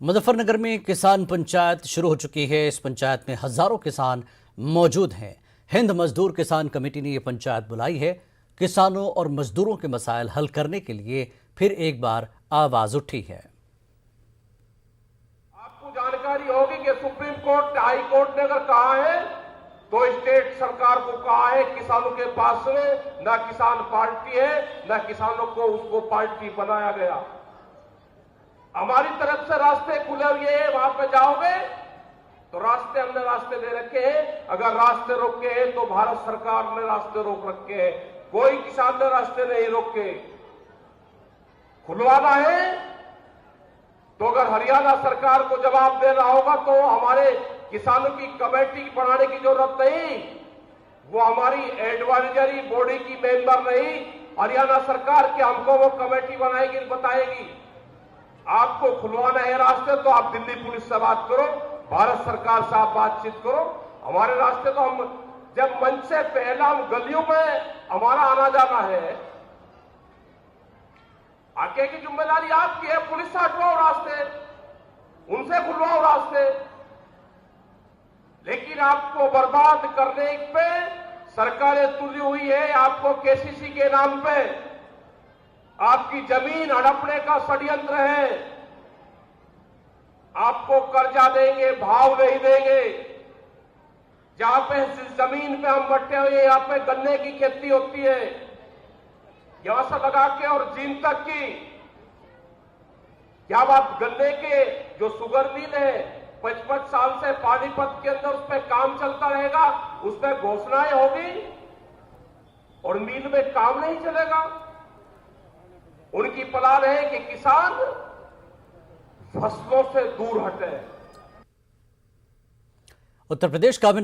मुजफ्फरनगर में किसान पंचायत शुरू हो चुकी है। इस पंचायत में हजारों किसान मौजूद हैं। हिंद मजदूर किसान कमेटी ने यह पंचायत बुलाई है। किसानों और मजदूरों के मसाइल हल करने के लिए फिर एक बार आवाज उठी है। आपको जानकारी होगी कि सुप्रीम कोर्ट, हाई कोर्ट ने अगर कहा है तो स्टेट सरकार को कहा है किसानों के पास में ना किसान पार्टी है, ना किसानों को उसको पार्टी बनाया गया। हमारी तरफ से रास्ते खुले हुए हैं, वहां पे जाओगे तो हमने रास्ते दे रखे हैं। अगर रास्ते रोके हैं तो भारत सरकार ने रास्ते रोक रखे हैं, कोई किसान ने रास्ते नहीं रोके। खुलवाना है तो अगर हरियाणा सरकार को जवाब देना होगा तो हमारे किसानों की कमेटी बनाने की जरूरत नहीं, वो हमारी एडवाइजरी बॉडी की मेंबर नहीं, हरियाणा सरकार की हमको वो कमेटी बनाएगी, बताएगी। आपको खुलवाना है रास्ते तो आप दिल्ली पुलिस से बात करो, भारत सरकार से आप बातचीत करो। हमारे रास्ते तो हम जब मंच से पहला हम गलियों में हमारा आना जाना है, आगे की जिम्मेदारी आपकी है। पुलिस से हटवाओ रास्ते, उनसे खुलवाओ रास्ते, लेकिन आपको बर्बाद करने पे सरकारें तुली हुई है। आपको केसीसी के नाम पे आपकी जमीन हड़पने का षड्यंत्र है। आपको कर्जा देंगे, भाव नहीं देंगे। जहां पे जिस जमीन पे हम बटे हुए, यहां पे गन्ने की खेती होती है, यहां से लगा के और जींद तक की, क्या आप गन्ने के जो शुगर मिल है 55 साल से पानीपत के अंदर उस पर काम चलता रहेगा, उस पर घोषणाएं होगी और मिल में काम नहीं चलेगा। उनकी प्लान है कि किसान फसलों से दूर हटे। उत्तर प्रदेश काबिनेट